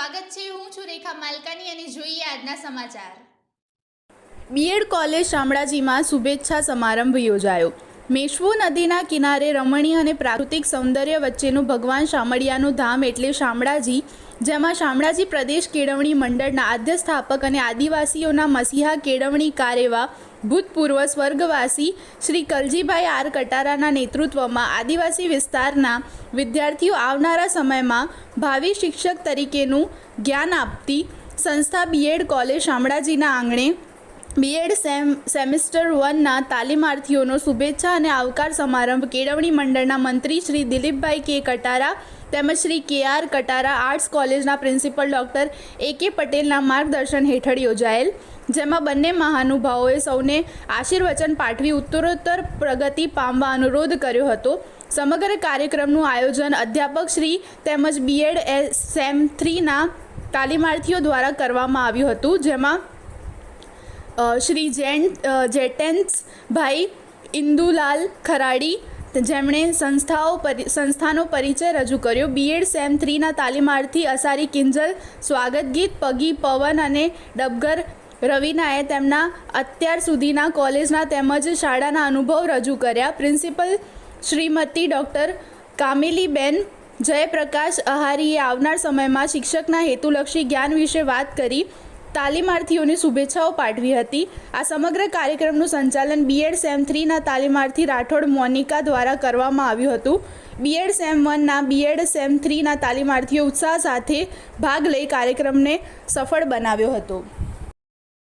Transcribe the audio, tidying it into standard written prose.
સ્વાગત છે। હું છું રેખા માલકાની અને જોઈએ આજના સમાચાર। બીએડ કોલેજ શામળાજીમાં શુભેચ્છા સમારંભ યોજાયો। મેશ્વો નદીના કિનારે રમણીય અને પ્રાકૃતિક સૌંદર્ય વચ્ચેનું ભગવાન શામળિયાનું ધામ એટલે શામળાજી, જેમાં શામળાજી પ્રદેશ કેળવણી મંડળના આદ્ય સ્થાપક અને આદિવાસીઓના મસીહા કેળવણીકાર એવા ભૂતપૂર્વ સ્વર્ગવાસી શ્રી કલજીભાઈ આર કટારાના નેતૃત્વમાં આદિવાસી વિસ્તારના વિદ્યાર્થીઓ આવનારા સમયમાં ભાવિ શિક્ષક તરીકેનું જ્ઞાન આપતી સંસ્થા બીએડ કોલેજ શામળાજીના આંગણે બીએડ સેમિસ્ટર 1ના તાલીમાર્થીઓનો શુભેચ્છા અને આવકાર સમારંભ કેળવણી મંડળના મંત્રી શ્રી દિલીપભાઈ કે કટારા તેમજ શ્રી કે.આર. કટારા આર્ટ્સ કોલેજના પ્રિન્સિપલ ડૉક્ટર એ.કે. પટેલના માર્ગદર્શન હેઠળ યોજાયેલ, જેમાં બંને મહાનુભાવોએ સૌને આશીર્વચન પાઠવી ઉત્તરોત્તર પ્રગતિ પામવા અનુરોધ કર્યો હતો। સમગ્ર કાર્યક્રમનું આયોજન અધ્યાપક શ્રી તેમજ બીએડ સેમ 3ના તાલીમાર્થીઓ દ્વારા કરવામાં આવ્યું હતું, જેમાં શ્રી જેટેન્સભાઈ ઇન્દુલાલ ખરાડી જેમણે સંસ્થાનો પરિચય રજૂ કર્યો। બીએડ સેમ 3ના તાલીમાર્થી અસારી કિંજલ સ્વાગત ગીત, પગી પવન અને ડબગર રવિનાએ તેમના અત્યાર સુધીના કોલેજના તેમજ શાળાના અનુભવ રજૂ કર્યા। પ્રિન્સિપલ શ્રીમતી ડૉક્ટર કામિલીબેન જયપ્રકાશ અહારીએ આવનાર સમયમાં શિક્ષકના હેતુલક્ષી જ્ઞાન વિશે વાત કરી તાલીમાર્થીઓને શુભેચ્છાઓ પાઠવી હતી। આ સમગ્ર કાર્યક્રમનું સંચાલન બીએડ સેમ 3ના તાલીમાર્થી રાઠોડ મોનિકા દ્વારા કરવામાં આવ્યું હતું। બીએડ સેમ 1ના બીએડ સેમ 3ના તાલીમાર્થીઓ ઉત્સાહ સાથે ભાગ લઈ કાર્યક્રમને સફળ બનાવ્યો હતો।